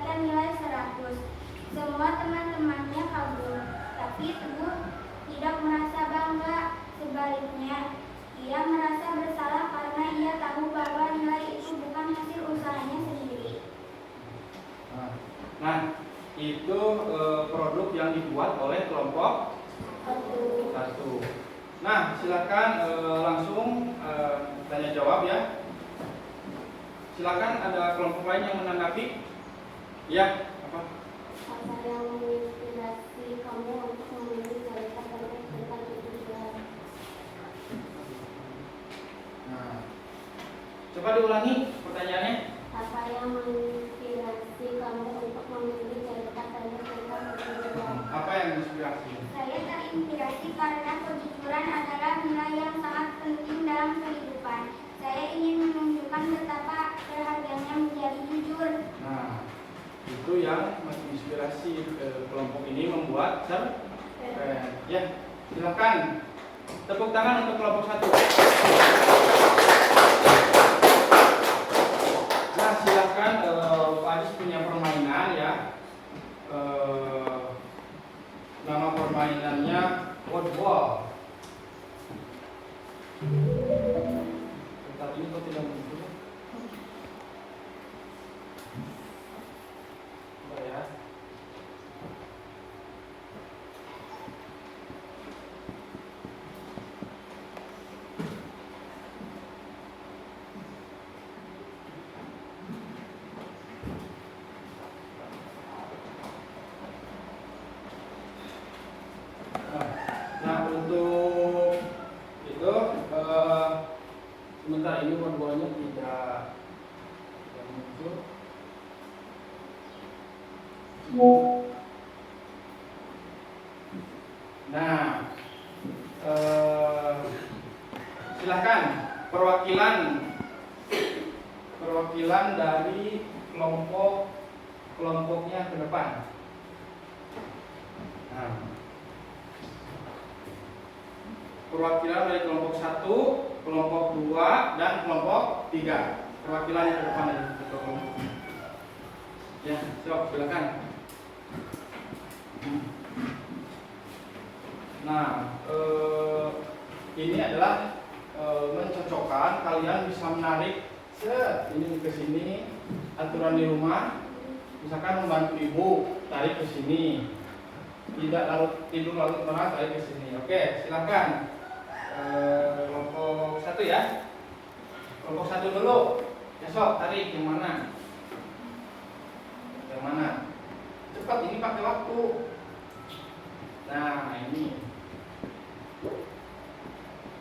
Nah, itu produk yang dibuat oleh kelompok 1. Nah, silakan langsung tanya jawab ya. Silakan, ada kelompok lain yang menanggapi? Ya, apa? Apa yang menginspirasi kamu untuk memilih kualitas terbaik tentang tujuan? Nah, coba diulangi pertanyaannya. Apa yang menginspirasi kamu untuk memilih kualitas terbaik tentang tujuan? Apa yang menginspirasi? Saya terinspirasi karena kejujuran adalah nilai yang sangat penting dalam kehidupan. Saya ingin menunjukkan betapa berharganya menjadi jujur. Nah, itu yang menginspirasi kelompok ini membuat cerpen. Ya, silakan tepuk tangan untuk kelompok 1. Nah, silakan Pak Ajis punya permainan ya. Nama permainannya Wordball. Tadi kok tidak begitu? Coba ya. Nah, untuk itu sebentar ini Wordball-nya tidak muncul. Nah, silakan perwakilan dari kelompoknya ke depan. Nah, perwakilan dari kelompok 1, kelompok 2, dan kelompok 3. Perwakilannya ke depan dari kelompok. Ya, silakan. Nah, ini adalah mencocokkan, kalian bisa menarik ini ke sini, aturan di rumah, misalkan membantu ibu, tarik ke sini, tidak tidur larut malam, tarik ke sini. Oke, silakan. Kelompok 1 ya. Kelompok 1 dulu. Besok tarik yang mana? Yang mana? Cepat, ini pakai waktu. Nah, ini.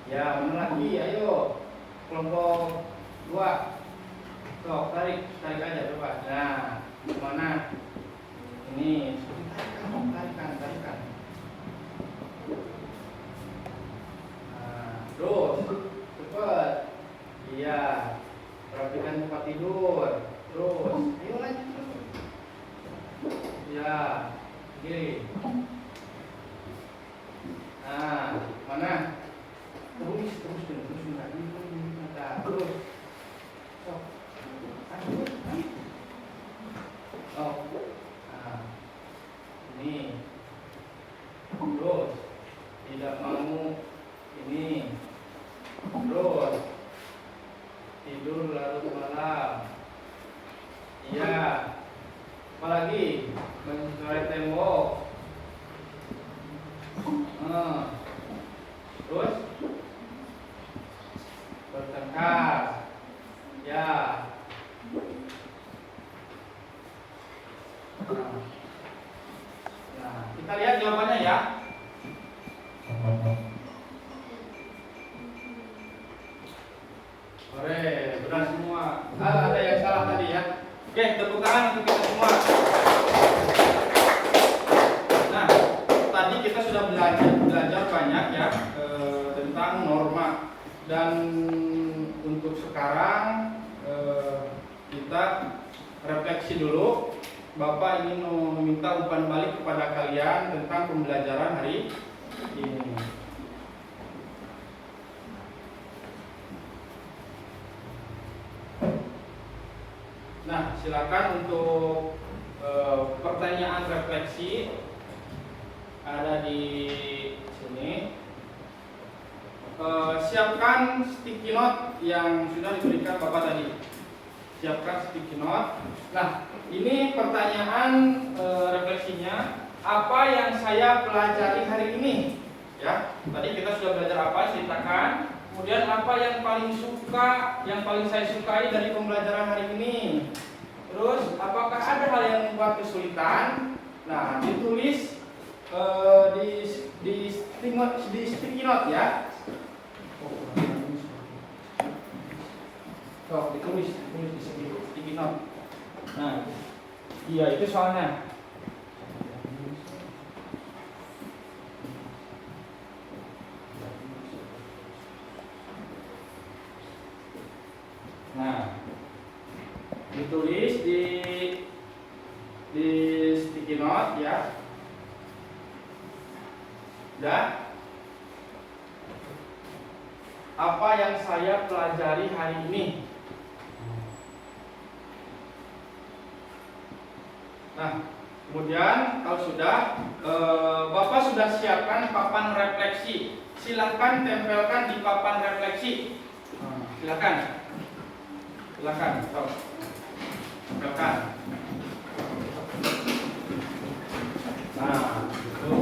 Ya, mana lagi? Ayo. Kelompok 2. Sok, tarik aja coba. Nah, mana? Ini. Tarikan. Nah, terus cepat. Iya. Perhatikan tempat tidur. Terus, ayo lagi terus. Ya, gini. Nah, mana? Terus lagi. Terus. Oh. Nah. Ini. Terus. Tidak mau ini. Terus. Tidur larut malam. Iya. Apalagi mencoret tembok. Terus bertengkar. Ya. Nah, kita lihat jawabannya ya. Oke, benar semua. Ada yang salah tadi ya. Oke, tepuk tangan untuk kita semua. Nah, tadi kita sudah belajar banyak ya tentang norma, dan untuk sekarang kita refleksi dulu. Bapak ingin meminta umpan balik kepada kalian tentang pembelajaran hari ini. Nah, silakan untuk pertanyaan refleksi ada di sini. Siapkan sticky note yang sudah diberikan Bapak tadi. Siapkan sticky note. Nah, Ini pertanyaan refleksinya, apa yang saya pelajari hari ini? Ya, tadi kita sudah belajar apa, ceritakan. Kemudian apa yang paling saya sukai dari pembelajaran hari ini? Terus, apakah ada hal yang membuat kesulitan? Nah, ditulis di sticky note ya. Ditulis di sticky note. Nah, iya itu soalnya. Nah, ditulis di sticky note ya. Dan apa yang saya pelajari hari ini? Nah, kemudian kalau sudah, Bapak sudah siapkan papan refleksi. Silahkan tempelkan di papan refleksi. Silahkan. Tempelkan. Nah, itu.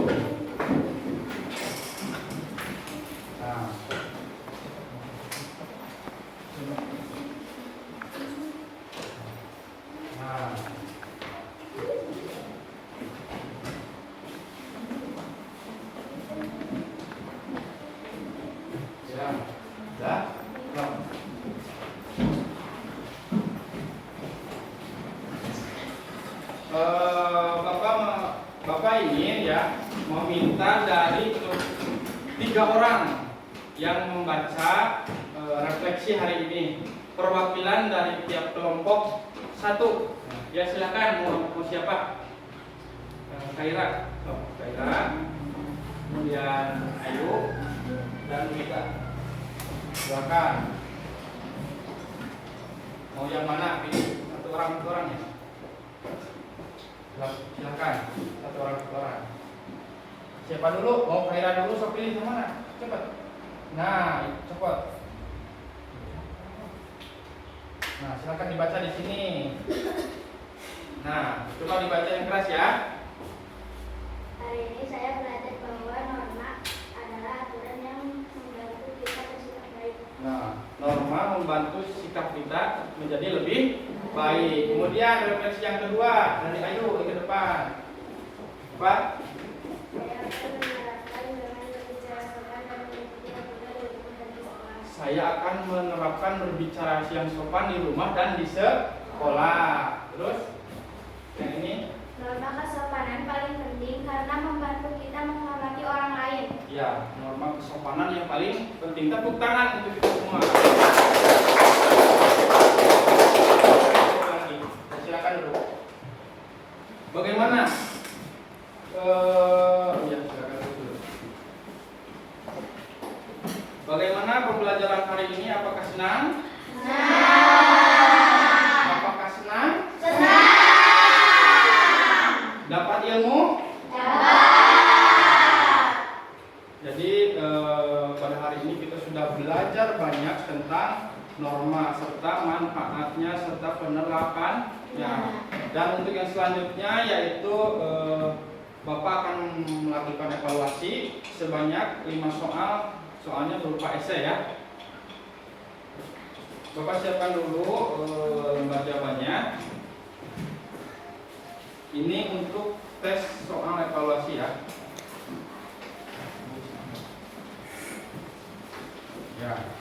Nah. Bapak ini ya meminta dari 3 orang yang membaca refleksi hari ini, perwakilan dari tiap kelompok 1. Ya silakan, mau siapa? Kaira, kemudian Ayu dan Mita. Silakan. Mau yang mana? Pilih satu orang ya. Silakan, satu orang. Siapa dulu? Mau Kaira dulu, sok pilih yang mana? Cepat. Nah, cepat. Nah, silakan dibaca di sini. Nah, coba dibaca yang keras ya. Hari ini saya belajar bahwa norma adalah aturan yang membantu kita bersikap baik. Nah, norma membantu sikap kita menjadi lebih baik. Kemudian refleksi yang kedua dari Ayu ke depan. Pak. Saya akan menerapkan berbicara yang sopan di rumah dan di sekolah. Terus yang ini? Norma kesopanan paling penting karena membantu kita menghormati orang lain. Ya, norma kesopanan yang paling penting. Tepuk tangan untuk kita semua. Silakan dulu. Bagaimana? Ya, silakan dulu. Bagaimana pembelajaran hari ini? Apakah senang? Senang. Apakah senang? Senang. Dapat ilmu? Dapat. Jadi pada hari ini kita sudah belajar banyak tentang norma serta manfaatnya serta penerapannya. Dan untuk yang selanjutnya yaitu Bapak akan melakukan evaluasi sebanyak 5 soal. Soalnya berupa esai ya. Bapak siapkan dulu lembar jawabannya. Ini untuk tes soal evaluasi ya. Ya.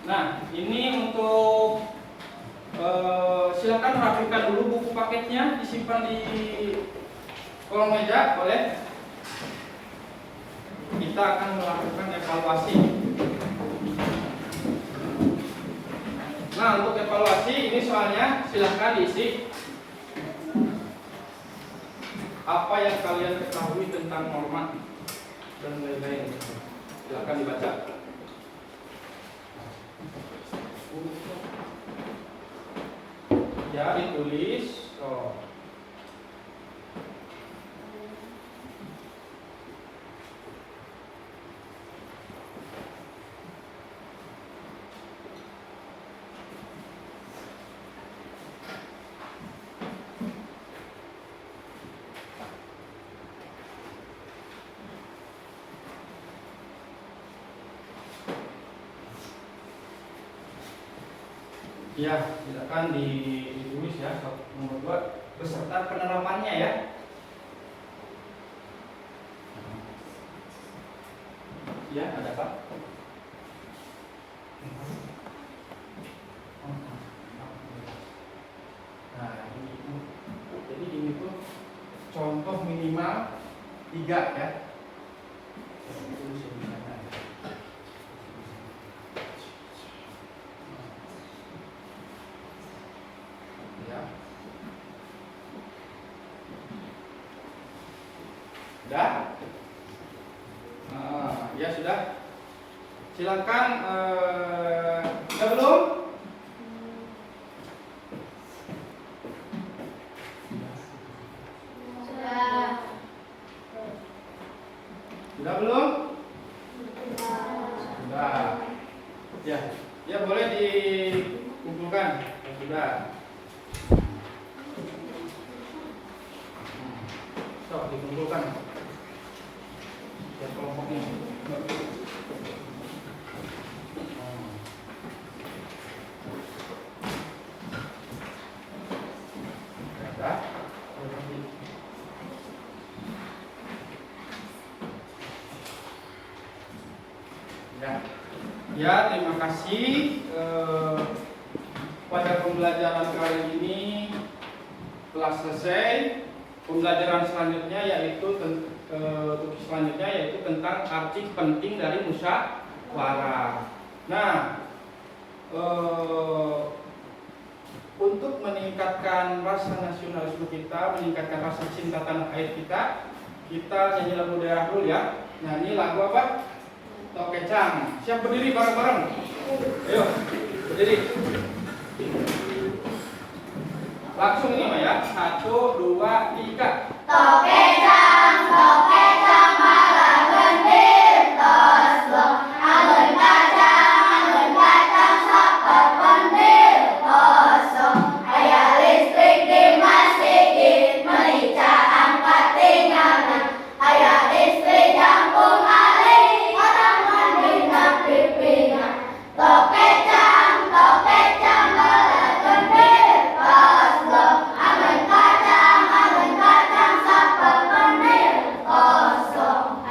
Nah, ini untuk silakan rapikan dulu buku paketnya, disimpan di kolong meja, boleh? Kita akan melakukan evaluasi. Nah, untuk evaluasi ini soalnya silahkan diisi apa yang kalian ketahui tentang norma dan lain-lain. Silahkan dibaca. Ya, ditulis. Oh. Ya, silakan ditulis ya nomor 2 beserta penerapannya ya. Ya, ada Pak? Nah, ini itu. Jadi ini tuh contoh minimal 3 ya. Tulis yang di sana. Ya. Sudah? Ya sudah. Silakan. Sudah belum? Sudah belum? Sudah. Ya, ya boleh dikumpulkan. Ya, sudah. So, dikumpulkan. Ya, kelompoknya. Sudah. Ya, terima kasih pada pembelajaran kali ini telah selesai. Pembelajaran selanjutnya yaitu tentang arti penting dari musyawarah. Nah, untuk meningkatkan rasa nasionalisme kita, meningkatkan rasa cinta tanah air kita nyanyi lagu daerah dulu ya. Nyanyi lagu apa? Tokecang. Siap berdiri bareng-bareng? Ayo, berdiri. Langsung ini Mah ya. 1, 2, 3. Tokecang, tokecang malah gendir tos long. Alun kacang saper pendir kosong. Aya listrik di masjid, merica angkat tinggalan. Aya istri jampung alih, orang mandina pipingan. Tokecang malah gendir tos long. Alun kacang saper pendir kosong.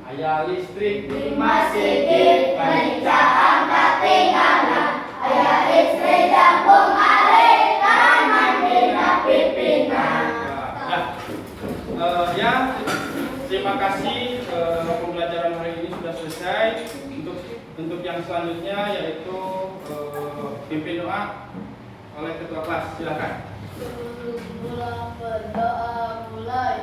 Aya listrik di masjid, merica angkat tinggalan. Aya istri jampung alih, orang mandina pipingan. Ya, terima kasih. Pembelajaran hari ini sudah selesai. Untuk yang selanjutnya yaitu pimpin doa oleh ketua kelas. Silakan. Sebelum berdoa mulai.